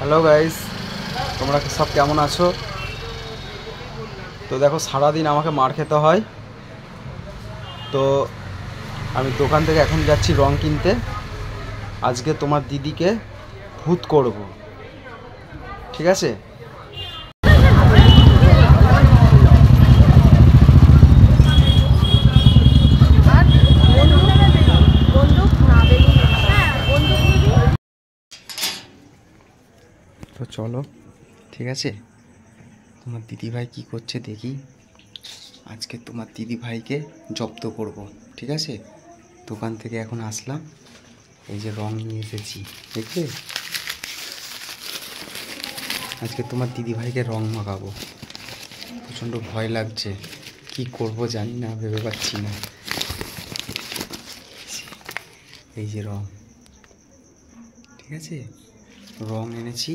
Hello guys, তোমরা সব কেমন আছো? তো দেখো, সারাদিন আমাকে মার খেতে হয়। তো আমি দোকান থেকে এখন যাচ্ছি রং কিনতে। আজকে তোমার দিদিকে ভূত করব, ঠিক আছে? তো চলো, ঠিক আছে। তোমার দিদিভাই কি করছে দেখি। আজকে তোমার দিদিভাইকে জব্দ করব, ঠিক আছে? দোকান থেকে এখন আসলাম, এই যে রং নিয়ে এসেছি, দেখবে? আজকে তোমার দিদিভাইকে রং মাখাবো। প্রচণ্ড ভয় লাগছে, কি করব জানি না, ভেবে পাচ্ছি না। এই যে রং, ঠিক আছে, রং এনেছি।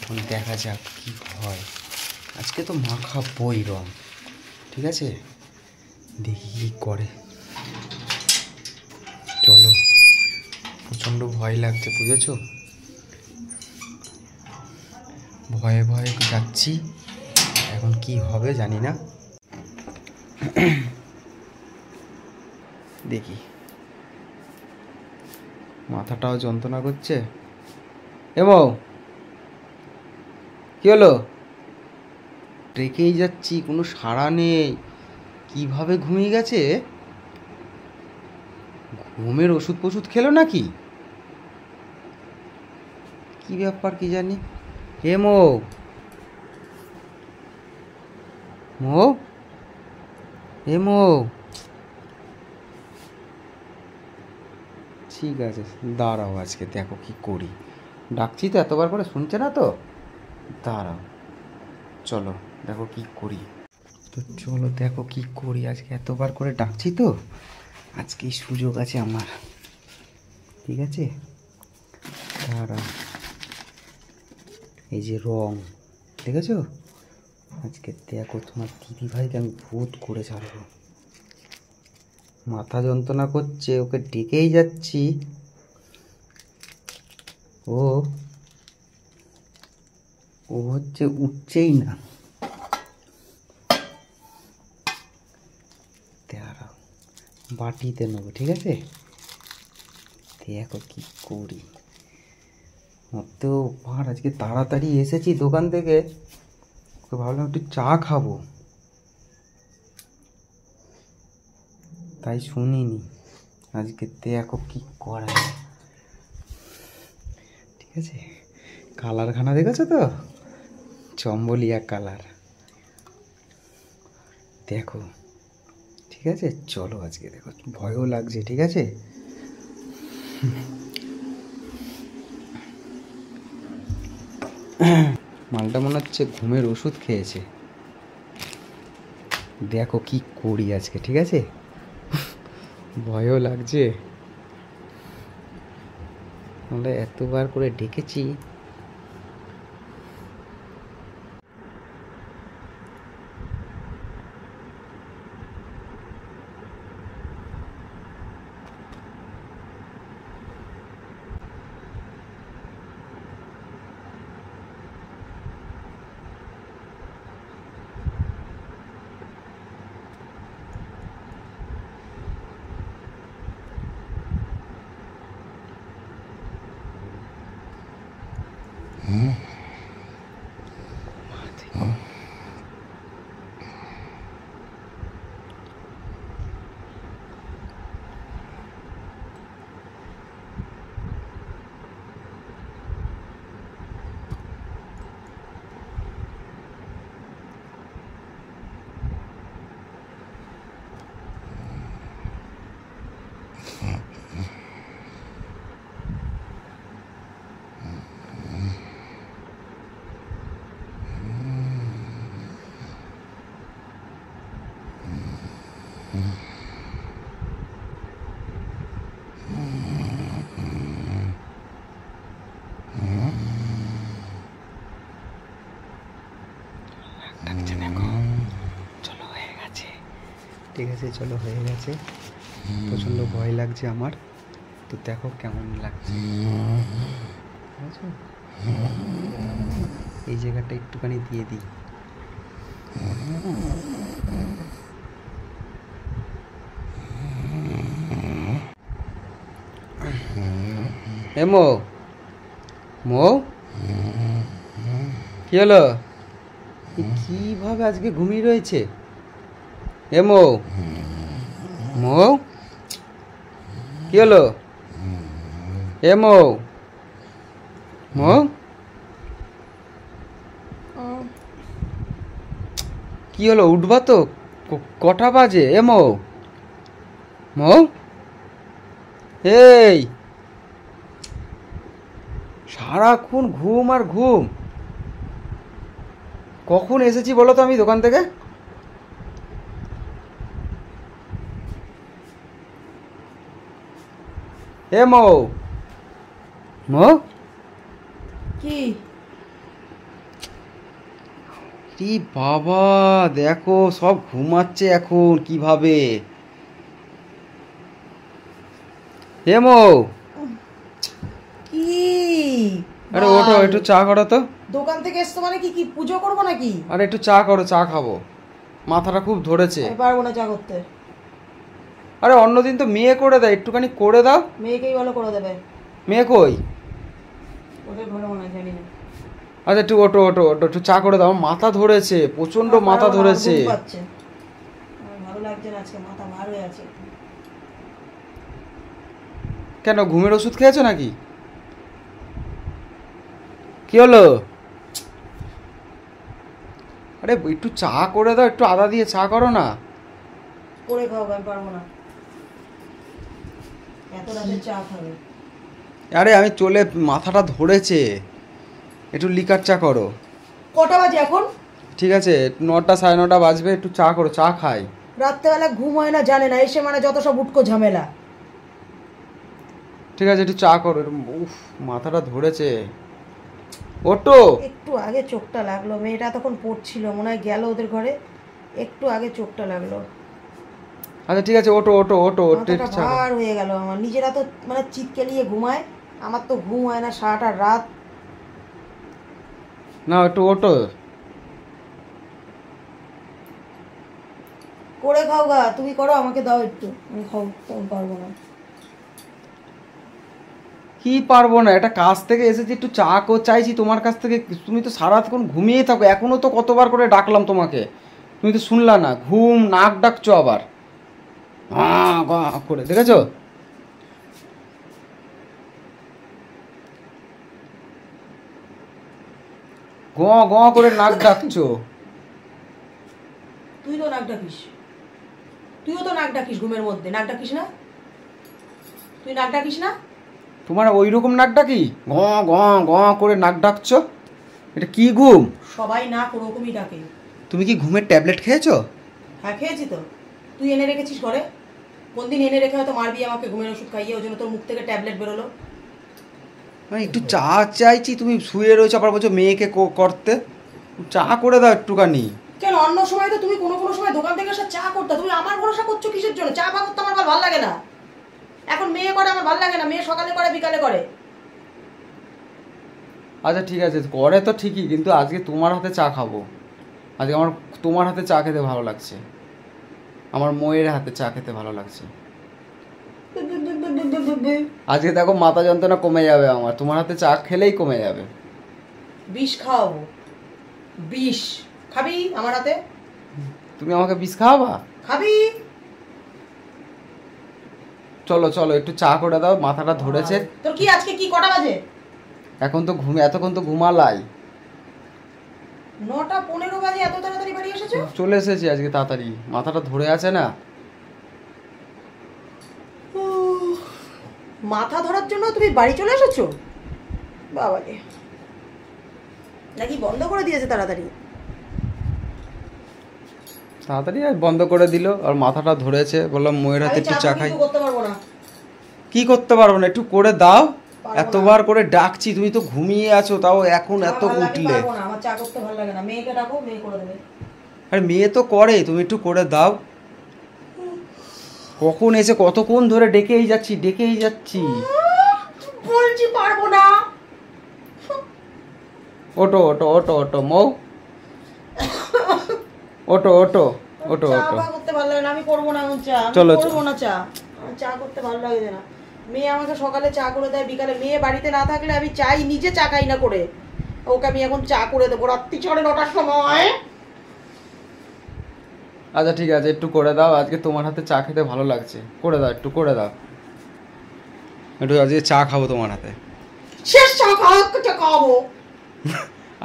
এখন দেখা যাক কি হয়। আজকে তো মাখাবোই রং, ঠিক আছে? দেখি কি করে। চলো, প্রচণ্ড ভয় লাগছে, বুঝেছো? ভয়ে ভয়ে যাচ্ছি, এখন কি হবে জানি না। দেখি, মাথাটাও যন্ত্রণা করছে। এমো, কি হলো? ডেকেই যাচ্ছি, কোনো সাড়া নেই। কিভাবে ঘুমিয়ে গেছে? ঘুমের ওষুধ ফষুধ খেলো নাকি? কি ব্যাপার কি জানি। হে মো, মো, হে মো। ঠিক আছে, দাঁড়াও, আজকে দেখো কি করি। ডাকছি তো এতবার করে, শুনছে না তো। দাঁড়াও, চলো দেখো কি করি। তো চলো দেখো কি করি, আজকে এতবার করে ডাকছি তো, আজকেই সুযোগ আছে আমার, ঠিক আছে? দাঁড়াও, এই যে রং, দেখেছো? আজকে দেখো তোমার দিদিভাইকে আমি ভূত করে ছাড়বো। মাথা যন্ত্রণা করছে, ওকে ডেকেই যাচ্ছি, ও ও হচ্ছে উঠছেই না। দাঁড়াও, বাটিতে নেবো, ঠিক আছে? দেখো কি করি। তো আর আজকে তাড়াতাড়ি এসেছি দোকান থেকে, ওকে ভাবলাম একটু চা খাবো, তাই শুনিনি। আজকে দেখো কি করা যায়, ঠিক আছে? কালারখানা দেখেছো তো, চম্বলিয়া কালার, দেখো, ঠিক আছে? চলো আজকে দেখো, ভয়ও লাগছে, ঠিক আছে? মালটা মনে হচ্ছে ঘুমের ওষুধ খেয়েছে। দেখো কি করি আজকে, ঠিক আছে? ভয়ও লাগছে, আমরা এতবার করে ডেকেছি। ডাকছে, দেখো। চলো, হয়ে গেছে, ঠিক আছে? চলো, হয়ে গেছে। প্রচণ্ড ভয় লাগছে আমার, তো দেখো কেমন লাগছে, ঠিক আছে? এই জায়গাটা একটুখানি দিয়ে দিই। এ মৌ, মৌ কি হলো? কিভাবে আজকে ঘুমিয়ে রয়েছে? এ মৌ, মৌ কি হলো? এ মৌ, মৌ কি হলো? উঠবা তো, কটা বাজে? এ মৌ, মৌ এই সারাক্ষণ ঘুম আর ঘুম। কখন এসেছি বলো তো আমি দোকান থেকে? এ মৌ, মৌ কি রে বাবা, দেখো সব ঘুমাচ্ছে এখন কিভাবে। হে মৌ, কি আরে ওঠো, একটু চা করো তো। দোকান থেকে এসছো মানে কি কি পুজো করবো নাকি? আরে একটু চা করো, চা খাবো, মাথাটা খুব ধরেছে। আমি পারবো না চা করতে। আরে অন্যদিন তো মেয়ে করে দেয়, একটুখানি করে দাও। মেয়েকেই ভালো করে দেবে। মেয়ে কই? ওদের ভালো মনে হয়, জানি না। আচ্ছা একটু ওটো ওটো ওটো, একটু চা করে দাও, মাথা ধরেছে, প্রচন্ড মাথা ধরেছে। আমার ভালো লাগছে না, আজকে মাথা ভার হয়ে আছে। কেন, ঘুমের ওষুধ খেয়েছো নাকি? কি হলো? আরে একটু চা করে দাও, একটু আদা দিয়ে চা করো না। করে খাও, আমি পারবো না, এত রাতে চা খাবে। আরে আমি চলে, মাথাটা ধরেছে, একটু লিকার চা করো। কটা বাজে এখন? ঠিক আছে 9টা 9:30 বাজবে, একটু চা করো, চা খাই। রাত্রেবেলা ঘুম হয় না জানে না, এসে মানে যত সব উটকো ঝামেলা। ঠিক আছে একটু চা করো। উফ, মাথাটা ধরেছে, ওটো। একটু আগে চোখটা লাগলো, মেয়েটা তখন পড়ছিল, মনে হয় গেল ওদের ঘরে, একটু আগে চোখটা লাগলো। আচ্ছা ঠিক আছে ওটো ওটো ওটো, মাথাটা ভার হয়ে গেল আমার। নিজেরা তো মানে চিৎকেলিয়ে ঘুমায়, আমার তো ঘুম হয় না সারাটা রাত। না একটু ওটো। করে খাও গা, তুমি করো, আমাকে দাও একটু, আমি খাও, তেমন পারবো না। কি পারবো না, এটা কাজ থেকে এসেছি, একটু চা চাইছি তোমার কাছ থেকে, তুমি তো সারাক্ষণ ঘুমিয়ে থাকো। এখনো তো কতবার করে ডাকলাম তোমাকে, তুমি তো শুনলা না, ঘুম নাক ডাকছো আবার করে, দেখেছো? গ গ করে নাক ডাকছো। তুই তো নাক ডাকিস, তুইও তো নাক ডাকিস ঘুমের মধ্যে, নাক ডাকিস না? তুই নাক ডাকিস না? তোমার ওই রকম নাক ডাকি, গ গ গ করে নাক ডাকছো, এটা কি ঘুম? সবাই নাক ওরকমই ডাকে। তুমি কি ঘুমের ট্যাবলেট খেয়েছো? হ্যাঁ খেয়েছি তো। তুই এনে রেখেছিস ঘরে, কোন দিন এনে রেখে হয়তো মারবি আমাকে ঘুমের ওষুধ খাইয়ে, ওই জন্য তোর মুখ থেকে ট্যাবলেট বেরোলো। মানে একটু চা চাইছি, তুমি শুয়ে রয়েছো, আবার বলছো মেয়েকে করতে। চা করে দাও একটুখানি। কেন, অন্য সময় তো তুমি কোনো কোনো সময় দোকান থেকে এসে চা করতে, তুমি আমার ভরসা করছো কিসের জন্য? চা ফা করতে আমার ভালো লাগে না, এখন মেয়ে করে, আমার ভালো লাগে না। মেয়ে সকালে করে বিকালে করে। আচ্ছা ঠিক আছে, করে তো ঠিকই, কিন্তু আজকে তোমার হাতে চা খাবো। আজকে আমার তোমার হাতে চা খেতে ভালো লাগছে, আমার ময়ের হাতে চা খেতে ভালো লাগছে। আজকে দেখো মাথা যন্ত্রণা কমে যাবে আমার, তোমার হাতে চা খেলেই কমে যাবে। বিষ খাওয়াবো, বিষ খাবি আমার হাতে? তুমি আমাকে বিষ খাওয়াবা? খাবি? চলো চলো একটু চা করে দাও, মাথাটা ধরেছে। তোর কি আজকে কি কটা বাজে? এখন তো এতক্ষণ তো ঘুমালাই। 9:15 বাজে, এত তাড়াতাড়ি বাড়ি এসেছো? চলে এসেছি আজকে তাড়াতাড়ি, মাথাটা ধরে আছে না। মাথা ধরার জন্য তুমি বাড়ি চলে এসেছো? বাবা রে, নাকি বন্ধ করে দিয়েছে তাড়াতাড়ি? তাড়াতাড়ি বন্ধ করে দিল, আর মাথাটা ধরেছে, বললাম ময়ের হাতে একটু চা খাই। করতে পারবো না। কি করতে পারবো না, একটু করে দাও। এতবার করে ডাকছি, তুমি তো ঘুমিয়ে আছো, তাও এখন এত উঠলে। আমার চা করতে ভালো লাগে না, মেয়েকে ডাকো, মেয়ে করে দেবে। আরে মেয়ে তো করে, তুমি একটু করে দাও। কখন এসে কতক্ষণ ধরে ডেকেই যাচ্ছি। বলছি পারবো না। ওটো ওটো ওটো ওটো মৌ, ওটো ওটো ওটো চা ওটো। ফা করতে ভালো লাগে না, আমি করবো না এখন চা, আমি চলো, করবো না চা, আমার চা করতে ভালো লাগে না। মেয়ে আমাকে সকালে চা করে দেয়, বিকালে মেয়ে বাড়িতে না থাকলে আমি চাই নিজে চা খাই না করে, ওকে আমি এখন চা করে দেবো রাত্রি 9:30 সময়। আচ্ছা ঠিক আছে, একটু করে দাও, আজকে তোমার হাতে চা খেতে ভালো লাগছে, করে দাও, একটু করে দাও, একটু আজকে চা খাবো তোমার হাতে। শেষ চা খাওয়াবো।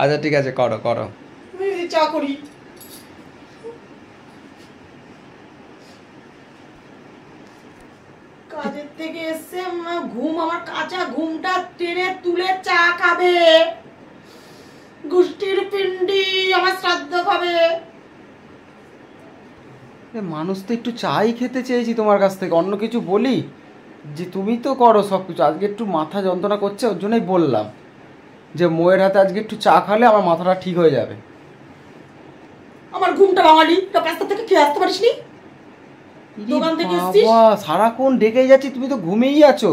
আচ্ছা ঠিক আছে, করো করো। আমি চা করি। কাজের থেকে এসে ঘুম, আমার কাঁচা ঘুমটা টেনে তুলে চা খাবে, গোষ্ঠীর পিণ্ডি আমার শ্রাদ্ধ খাবে। মানুষ তো একটু চাই খেতে চেয়েছি তোমার কাছ থেকে, অন্য কিছু বলি? যে তুমি তো করো সব কিছু, আজকে একটু মাথা যন্ত্রণা করছে, ওর জন্যই বললাম যে মোয়ের হাতে আজকে একটু চা খালে আমার মাথাটা ঠিক হয়ে যাবে। আমার ঘুমটা বাঙালি, রাস্তা থেকে খেয়ে আসতে পারিস নি? দোকান থেকে এসেছিস? বাবা, সারাক্ষণ ডেকেই যাচ্ছি, তুমি তো ঘুমিয়েই আছো।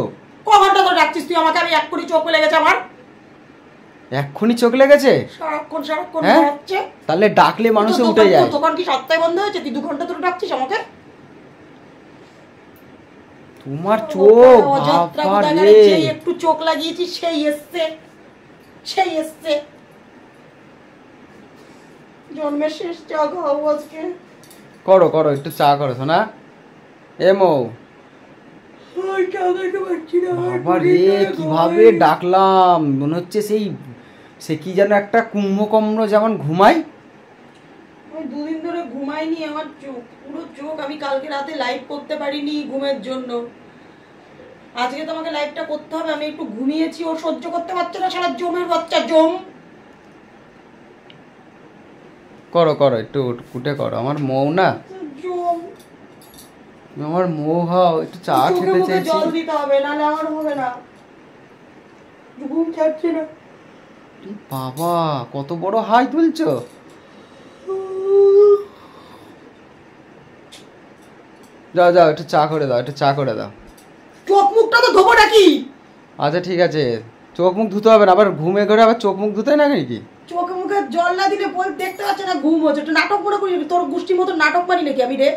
ক ঘন্টা ধরে ডাকছিস তুই আমাকে? আমি 1 কোটি চোখ লেগেছে আমার, এক্ষুনি চোখ লেগেছে? সারাক্ষণ হ্যাঁ? হচ্ছে। তাহলে ডাকলে মানুষে উঠে যায়। দোকান কি সপ্তাহে বন্ধ হয়েছে? তুই 2 ঘন্টা ধরে ডাকছিস আমাকে? তোমার চোখ অযাত্রা বাবা কোথাকারে, রে। যেই একটু চোখ লাগিয়েছি সেই এসছে, সেই এসছে। জন্মের শেষ চা খাবো আজকে। করো করো, একটু চা করো শোনা। এমো চা খেতে পারছি না, বাবা রে, কিভাবে ডাকলাম, মনে হচ্ছে সেই সে কি যেন একটা কুম্ভকর্ণ যেমন ঘুমাই। আমি 2 দিন ধরে ঘুমাইনি, আমার চোখ পুরো চোখ, আমি কালকে রাতে লাইভ করতে পারিনি ঘুমের জন্য। আজকে তোমাকে লাইভটা করতে হবে, আমি একটু ঘুমিয়েছি, ও সহ্য করতে পারছে না, সারা জমের বাচ্চা জম। করো করো, একটু কুটে করো, আমার মৌ না, জম আমার মৌ হও, একটু চা চোখে খেতে মুখে চাইছি। জল দিতে হবে, নাহলে আমার হবে না, ঘুম ছাড়ছে না। বাবা, কত বড় হাই তুলছো। যাও যাও, একটু চা করে দাও, একটু চা করে দাও। চোখ মুখটা তো ধোবো নাকি? আচ্ছা ঠিক আছে, চোখ মুখ ধুতে হবে না, আবার ঘুমে ঘরে আবার চোখ মুখ ধুতে হয় না নাকি? চোখে মুখে জল না দিলে বই দেখতে পাচ্ছে না, ঘুম হচ্ছে, একটু নাটক মনে করি, তোর গোষ্ঠীর মতো নাটক মারি নাকি আমি রে?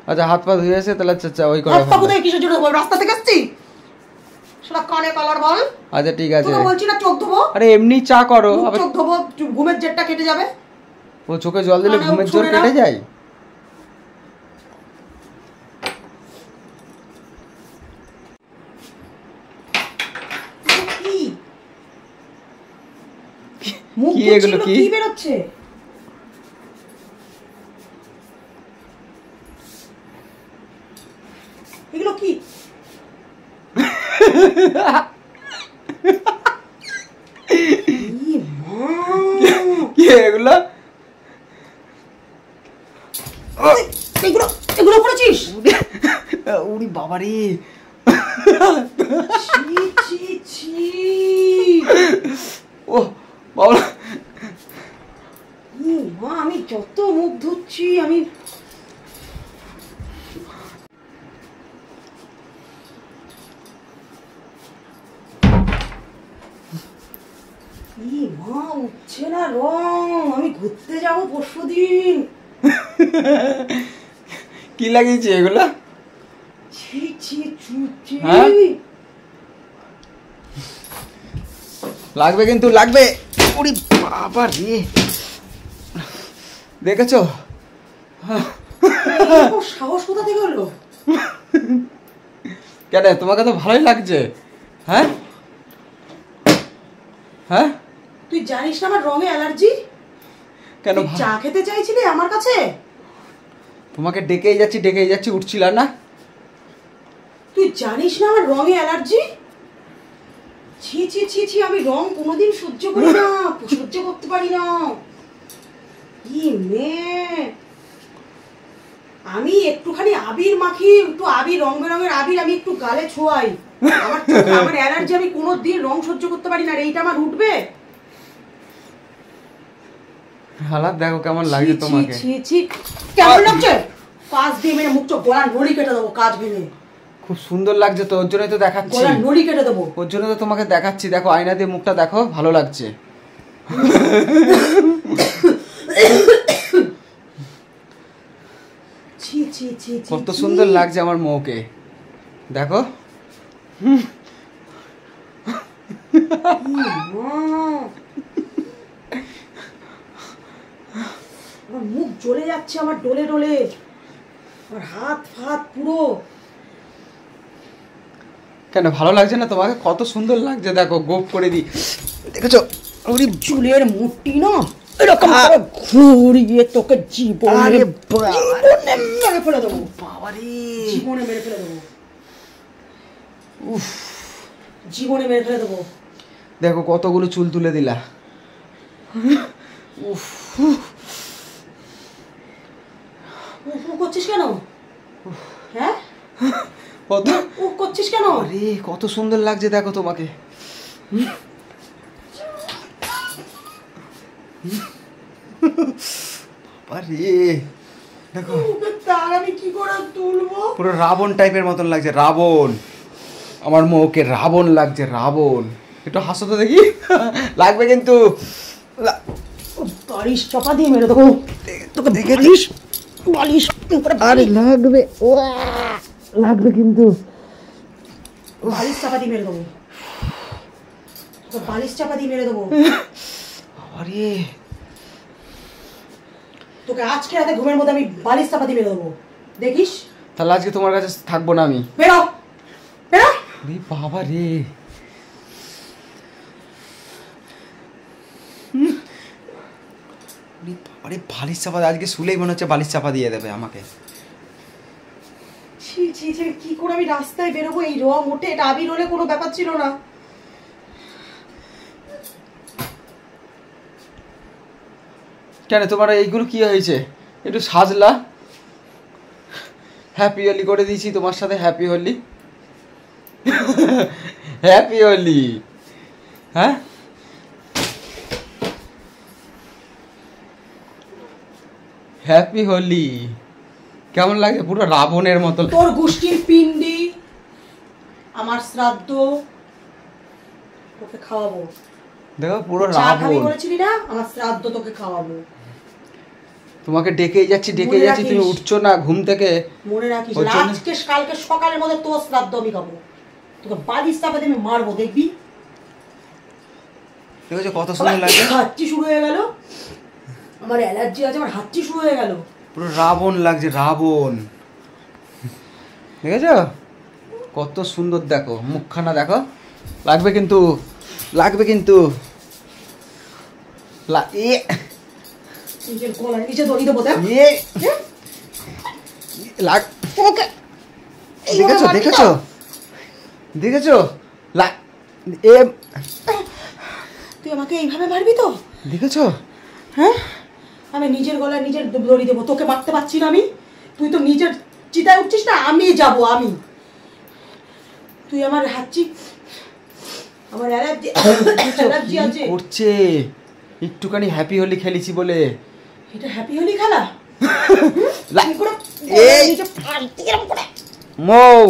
আচ্ছা, হাত পা ধুয়ে এসে তাহলে ওই করে হাত পা ফেলো। কোথায়, কিসের জন্য ধোবো? রাস্তা থেকে আসছি, সেটা কানে কালার বল। আচ্ছা ঠিক আছে, তোকে বলছি না চোখ ধোবো, আরে এমনি চা করো, মুখ আবার চোখ ধোবো, ঘুমের জেরটা কেটে যাবে। ও চোখে জল দিলে কানে ঘুমের জোর শুনে নাও। কেটে যায়। কি মুখ কি এগুলো, ধুচ্ছিল, কি? কি বেরোচ্ছে? এগুলো কি? ই মা! কি এগুলো? এগুলো এগুলো করেছিস? উড়ি বাবা রে, ছি ছি ছি! ও বাবা, ই মা, আমি যত মুখ ধুচ্ছি আমি। ই মা, উঠছে না রং, আমি ঘুরতে যাবো পরশুদিন। কি লাগিয়েছে এগুলো? ছি ছি ছি ছি! হ্যাঁ? লাগবে কিন্তু লাগবে। উড়ি বাবা রে, দেখেছো? এরকম সাহস কোথা থেকে হলো? কেন, তোমাকে তো ভালোই লাগছে। হ্যাঁ হ্যাঁ, তুই জানিস না আমার রঙে অ্যালার্জি? কেন? তুই চা খেতে চাইছিলি আমার কাছে? তোমাকে ডেকেই যাচ্ছি, উঠছিল না। তুই জানিস না আমার রঙে অ্যালার্জি? ছি ছি ছি ছি, আমি রং কোনোদিন সহ্য করি না, সহ্য করতে পারি না। কি মেয়ে, আমি একটুখানি আবির মাখি, একটু আবির, রং বেরঙের আবির আমি একটু গালে ছোঁয়াই, আমার অ্যালার্জি, আমি কোনোদিন রং সহ্য করতে পারি না। আর এইটা আমার উঠবে? হালাত দেখো কেমন লাগছে তোমাকে। ছি ছি, কেমন লাগছে? কাজ দিয়ে মেরে মুখ চোখ গলার নড়ি কেটে দেবো, কাজ ভেঙে। খুব সুন্দর লাগছে তো, ওর জন্যই তো দেখাচ্ছি, গলার নড়ি কেটে দেবো। ওর জন্য তো তোমাকে দেখাচ্ছি। দেখো আয়না দিয়ে মুখটা দেখো, ভালো লাগছে। ছি ছি ছি ছি, কত ছি। সুন্দর লাগছে আমার মৌকে, দেখো। মা। আমার মুখ জ্বলে যাচ্ছে, আমার ডলে ডলে, আমার হাত ফাত পুরো। কেন ভালো লাগছে না তোমাকে? কত সুন্দর লাগছে দেখো, গোপ করে দি, দেখেছো? ওরে চুলের মুঠি না এরকম করে ঘুরিয়ে তোকে জীবনে আরে জীবনে মেরে ফেলে দেবো, বাবারে, জীবনে মেরে ফেলে দেবো, জীবনে মেরে ফেলে দেবো। দেখো কতগুলো চুল তুলে দিলা। উফ করছিস কেন? হ্যাঁ, কত উফ করছিস কেন? আরে কত সুন্দর লাগছে দেখো তোমাকে। আরে দেখো তার আমি কি করে তুলবো? পুরো রাবণ টাইপের মতন লাগছে, রাবণ। আমার মুখে রাবণ লাগছে, রাবণ। একটু হাসো তো দেখি। লাগবে কিন্তু। বালিশ চাপা দিয়ে মেরে দেবো তোকে, দেখে বালিশ বালিশ করে আরে লাগবে, লাগবে কিন্তু। বালিশ চাপা দিয়ে মেরে দেবো তোকে, বালিশ চাপা দিয়ে মেরে দেবো আরে তোকে। আজকে রাতে ঘুমের মধ্যে আমি বালিশ চাপা দিয়ে মেরে দেবো, দেখিস। তাহলে আজকে তোমার কাছে থাকবো না আমি। বেরো বেরো। আরে বাবা রে, আরে বালিশ চাপা, আজকে শুলেই মনে হচ্ছে বালিশ চাপা দিয়ে দেবে আমাকে। ছি ছি ছি, কি করে আমি রাস্তায় বেরোবো? এই রং ওঠে, এটা আবির হলে কোনো ব্যাপার ছিল না। কেন তোমার এইগুলো কি হয়েছে? একটু সাজলা, হ্যাপি হোলি করে দিয়েছি তোমার সাথে, হ্যাপি হোলি, হ্যাপি হোলি। হ্যাঁ হ্যাপি হোলি, কেমন লাগে? পুরো রাবণের মতো। তোর গোষ্ঠীর পিণ্ডি, আমার শ্রাদ্ধ, তোকে খাওয়াবো। দেখো পুরো চা খাবি রাবণ। বলেছিলি না, আমার শ্রাদ্ধ তোকে খাওয়াবো। তোমাকে ডেকেই যাচ্ছি, ডেকে মনে যাচ্ছি, তুমি রাখিস। উঠছো না ঘুম থেকে। মনে রাখিস, ওর জন্য- আজকে কালকে সকালের মধ্যে তোর শ্রাদ্ধ আমি খাবো, তোকে বালিশ চাপা দিয়ে আমি মারবো, দেখবি। দেখেছো কত সুন্দর লাগে? হাঁচি শুরু হয়ে গেল, আমার অ্যালার্জি আছে, আমার হাঁচি শুরু হয়ে গেল। পুরো রাবণ লাগছে, রাবণ। দেখেছো কত সুন্দর? দেখো মুখখানা দেখো, লাগবে কিন্তু, লাগবে কিন্তু। নিজের গলার নিচে দড়ি দেবো, দেখ। ওকে দেখেছো দেখেছো দেখেছো? তুই আমাকে এইভাবে মারবি তো? দেখেছো? হ্যাঁ, আমি নিজের গলায় নিজের দড়ি দেবো, তোকে মারতে পারছি না আমি। তুই তো নিজের চিতায় উঠছিস না, আমি যাব, আমি। তুই আমার হাঁচি, আমার অ্যালার্জি অ্যালার্জি আছে। করছে একটুখানি হ্যাপি হোলি খেলেছি বলে। এটা হ্যাপি হোলি খেলা? লা- কি করে এই! নিচে ফালতি এরকম করে? মৌ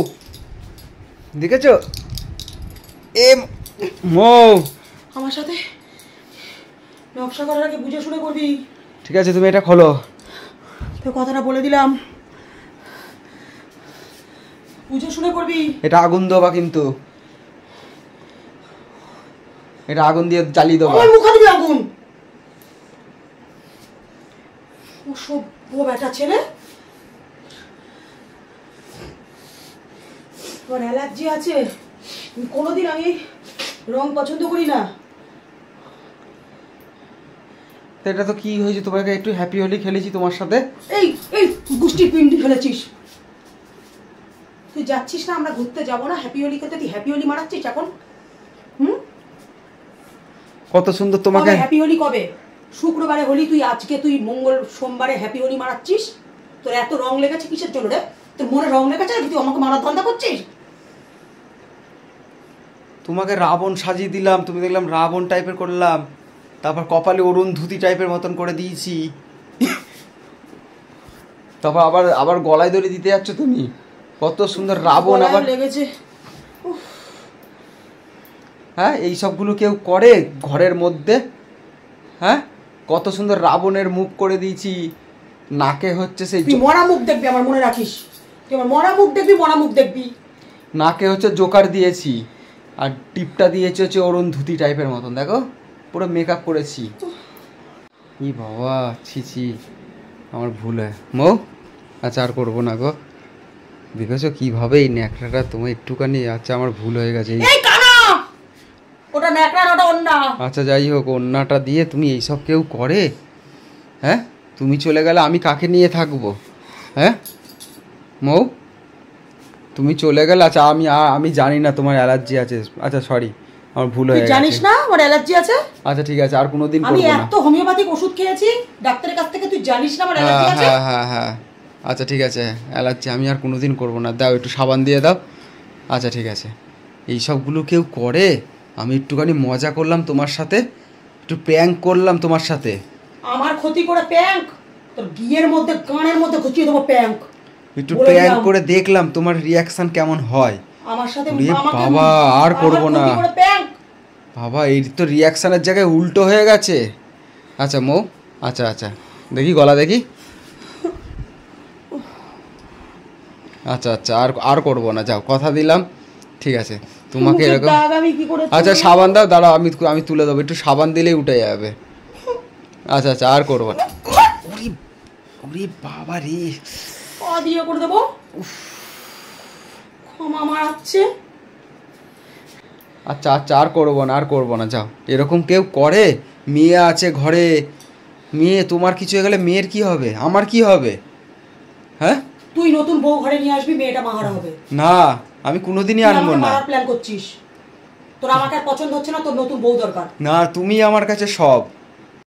দেখেছো? মৌ আমার সাথে নকশা করার আগে বুঝে শুনে করবি। ঠিক আছে, তুমি এটা খোলো। তোর কথাটা বলে দিলাম, বুঝে শুনে করবি। এটা আগুন দেবা কিন্তু, এটা আগুন দিয়ে জ্বালিয়ে দেবো। আমার মুখে দিবি আগুন? ও সভ্য বেটা ছেলে, তোর অ্যালার্জি আছে। কোনোদিন আমি রং পছন্দ করি না। তো এটা তো কি হয়েছে? তোমাকে একটু হ্যাপি হোলি খেলেছি তোমার সাথে। এই এই গোষ্ঠীর পিন্ডি ফেলেছিস। তুই যাচ্ছিস না, আমরা ঘুরতে যাবো না হ্যাপি হোলি খেতে? তুই হ্যাপি হোলি মারাচ্ছিস এখন? কত সুন্দর তোমাকে। হ্যাপি হোলি কবে? শুক্রবারে হোলি, তুই আজকে তুই মঙ্গল সোমবারে হ্যাপি হোলি মারাচ্ছিস। তোর এত রং লেগেছে কিসের জন্য রে? তোর মনে রং লেগেছে নাকি তুই আমাকে মারার ধান্দা করছিস? তোমাকে রাবণ সাজিয়ে দিলাম, তুমি দেখলাম রাবণ টাইপের করলাম, তারপর কপালে অরুণ ধুতি টাইপের মতন করে দিয়েছি, তারপর আবার আবার গলায় দড়ি দিতে যাচ্ছ তুমি। কত সুন্দর রাবণ গলায় আবার। লেগেছে। হ্যাঁ, এই সবগুলো কেউ করে ঘরের মধ্যে? হ্যাঁ কত সুন্দর রাবণের মুখ করে দিয়েছি, নাকে হচ্ছে সেই তুই মরা মুখ দেখবি, আমার মনে রাখিস, তুই আমার মরা মুখ দেখবি, মরা মুখ দেখবি। নাকে হচ্ছে জোকার দিয়েছি, আর টিপটা দিয়েছে হচ্ছে অরুন্ধুতি টাইপের মতন, দেখো পুরো মেকআপ করেছি। ই বাবা, ছি ছি, আমার ভুল হয় মৌ। আচ্ছা আর করবো না গো, দেখেছো কিভাবে এই ন্যাকড়াটা তোমার একটুখানি, আচ্ছা আমার ভুল হয়ে গেছে। এই কানা, ওটা ন্যাকড়া ওটা ওন্না। আচ্ছা যাই হোক, ওন্নাটা দিয়ে তুমি এইসব কেউ করে? হ্যাঁ তুমি চলে গেলে আমি কাকে নিয়ে থাকবো? হ্যাঁ মৌ তুমি চলে গেলে, আচ্ছা আমি জানি না তোমার অ্যালার্জি আছে, আচ্ছা সরি আমার ভুল হয়ে গেছে। জানিস না আমার অ্যালার্জি আছে? আচ্ছা ঠিক আছে, আর কোনোদিন আমি করবো না। এত হোমিওপ্যাথিক ওষুধ খেয়েছি ডাক্তারের কাছ থেকে, তুই জানিস না আমার হ্যাঁ অ্যালার্জি আছে? হ্যাঁ হ্যাঁ হ্যাঁ আচ্ছা ঠিক আছে, অ্যালার্জি আমি আর কোনোদিন করবো না, দাও একটু সাবান দিয়ে দাও। আচ্ছা ঠিক আছে, এই সবগুলো কেউ করে? আমি একটুখানি মজা করলাম তোমার সাথে, একটু প্র্যাঙ্ক করলাম তোমার সাথে। আমার ক্ষতি করে প্যাঙ্ক, তোর গিয়ের মধ্যে কানের মধ্যে ঘুচিয়ে দেবো প্যাঙ্ক। একটু প্র্যাঙ্ক করে দেখলাম তোমার রিয়াকশন কেমন হয়। আমার সাথে বাবা আর করবো না বাবা, এই তো রিয়াকশনের জায়গায় উল্টো হয়ে গেছে। আচ্ছা মৌ, আচ্ছা আচ্ছা দেখি গলা দেখি। আচ্ছা আচ্ছা আর করবো না, যাও কথা দিলাম, ঠিক আছে তোমাকে এরকম। আচ্ছা সাবান দাও, দাঁড়াও আমি তুলে দেবো, একটু সাবান দিলেই উঠে যাবে। আচ্ছা আচ্ছা আর করবো না। ওরে বাবা রে, দিয়ে করে দেবো, ক্ষমা মারাচ্ছে। আচ্ছা আচ্ছা আর করবো না যাও। এরকম কেউ করে? মেয়ে আছে ঘরে, মেয়ে তোমার কিছু হয়ে গেলে মেয়ের কি হবে, আমার কি হবে? হ্যাঁ তুই নতুন বউ ঘরে নিয়ে আসবি, মেয়েটা মাহারা হবে। না আমি কোনোদিনই আনবো না। প্ল্যান করছিস, তোর আমাকে আর পছন্দ হচ্ছে না, তোর নতুন বউ দরকার। না তুমি আমার কাছে সব।